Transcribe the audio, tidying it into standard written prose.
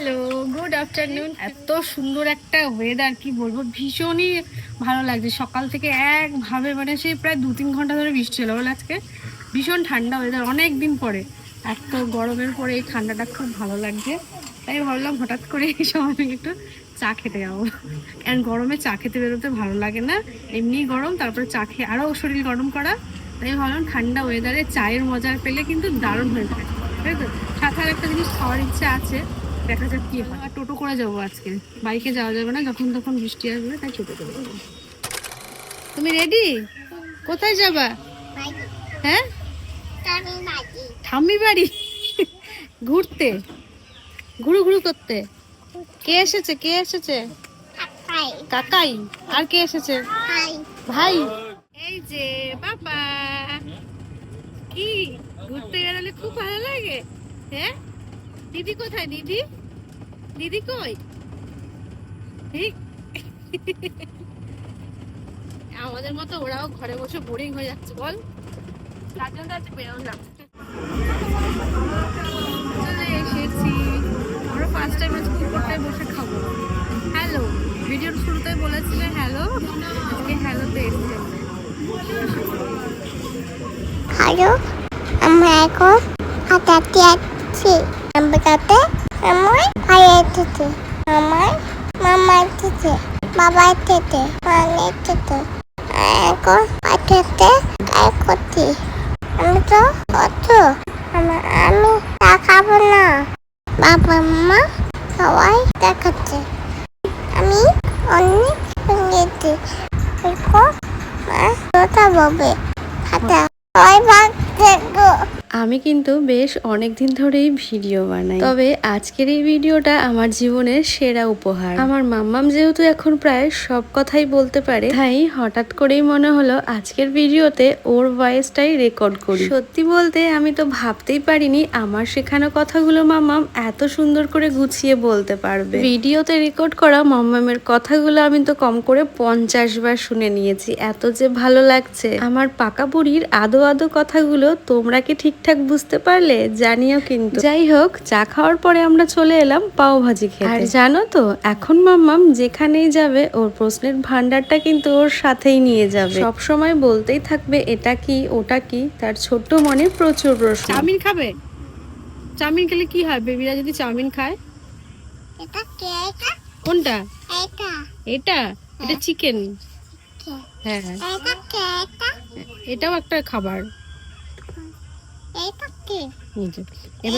Hello, good afternoon. এত সুন্দর একটা ওয়েদার, কি বলবো, ভীষণই ভালো লাগছে। সকাল থেকে একভাবে মানে সেই প্রায় 2-3 ঘন্টা ধরে বৃষ্টি হলো বলে আজকে ভীষণ ঠান্ডা ওয়েদার। অনেক দিন পরে, এত গরমের পরে এই ঠান্ডাটা খুব ভালো লাগছে। তাই ভাবলাম হঠাৎ করে এই সময় একটু চা খেতে যাবো। কারণ গরমে চা খেতে বেরোতে ভালো লাগে না, এমনি গরম, তারপরে চা খেয়ে আরও শরীর গরম করা। তাই ভাবলাম ঠান্ডা ওয়েদারে চায়ের মজা পেলে কিন্তু দারুণ হয়ে যায়, তাই তো। সাথে আর একটা জিনিস খাওয়ার ইচ্ছে আছে, দেখা যাক কি হয়। আর টোটো করে যাবো আজকে, বাইকে যাওয়া যাবে না, যখন তখন বৃষ্টি আসবে, তাই টোটো করে যাবো। তুমি রেডি? কোথায় যাবা? হ্যাঁ, ঠাম্মি বাড়ি ঘুরতে, ঘুরু ঘুরু করতে। কে এসেছে? কে এসেছে? কাকাই। আর কে এসেছে? ভাই। এই যে বাবা। কি ঘুরতে গেলে খুব ভালো লাগে? হ্যাঁ, দিদি কোথায়? দিদি, দিদি কই? আমাদের মতো ওরাও ঘরে বসে বোরিং হয়ে যাচ্ছে, বল। তার জন্য আজকে বেরোলাম। চলে এসেছি, আমরা ফার্স্ট টাইম আজকে উপরটায় বসে খাবো। হ্যালো, ভিডিওর শুরুতেই বলেছিলে হ্যালো, আজকে হ্যালোতে এসেছি। হ্যালো, আমরা এখন হাঁটাতে যাচ্ছি। আমাকে আমার ভাই এসেছে, আমার মামা এসেছে, বাবা এসেছে, মানে এসেছে। এখন হাঁটাতে কাজ করছি। আমি তো কত আমি তা খাবো না। বাবা মা সবাই দেখাচ্ছে, আমি অনেক সঙ্গেছি। কথা বলবে হাঁটা সবাই ভাগ দেখো। আমি কিন্তু বেশ অনেক দিন ধরেই ভিডিও বানাই, তবে আজকের এই ভিডিওটা আমার জীবনের সেরা উপহার। আমার মাম্মাম যেহেতু এখন প্রায় সব কথাই বলতে পারে, তাই হঠাৎ করেই মনে হলো আজকের ভিডিওতে ওর ভয়েসটাই রেকর্ড করি। সত্যি বলতে আমি তো ভাবতেই পারিনি আমার শেখানো কথাগুলো মাম্মাম এত সুন্দর করে গুছিয়ে বলতে পারবে। ভিডিওতে রেকর্ড করা মাম্মামের কথাগুলো আমি তো কম করে 50 বার শুনে নিয়েছি। এত যে ভালো লাগছে। আমার পাকা বুড়ির আদো আদো কথাগুলো তোমরা কি ঠিকঠাক বুঝতে পারলে জানিও কিন্তু। যাই হোক, চা খাওয়ার পরে আমরা চলে এলাম পাও ভাজি খেতে। আর জানো তো, এখন মাম্মাম যেখানেই যাবে ওর প্রশ্নের ভান্ডারটা কিন্তু ওর সাথেই নিয়ে যাবে। সব সময় বলতেই থাকবে এটা কি ওটা কি, তার ছোট্ট মনে প্রচুর প্রশ্ন। চাউমিন খাবে? চাউমিন খেলে কি হয় বেবিরা যদি চাউমিন খায়? এটা কে? এটা কোনটা? এটা এটা এটা চিকেন। হ্যাঁ, এটা কে? এটা এটাও একটা খাবার। এটা কে? এই যে।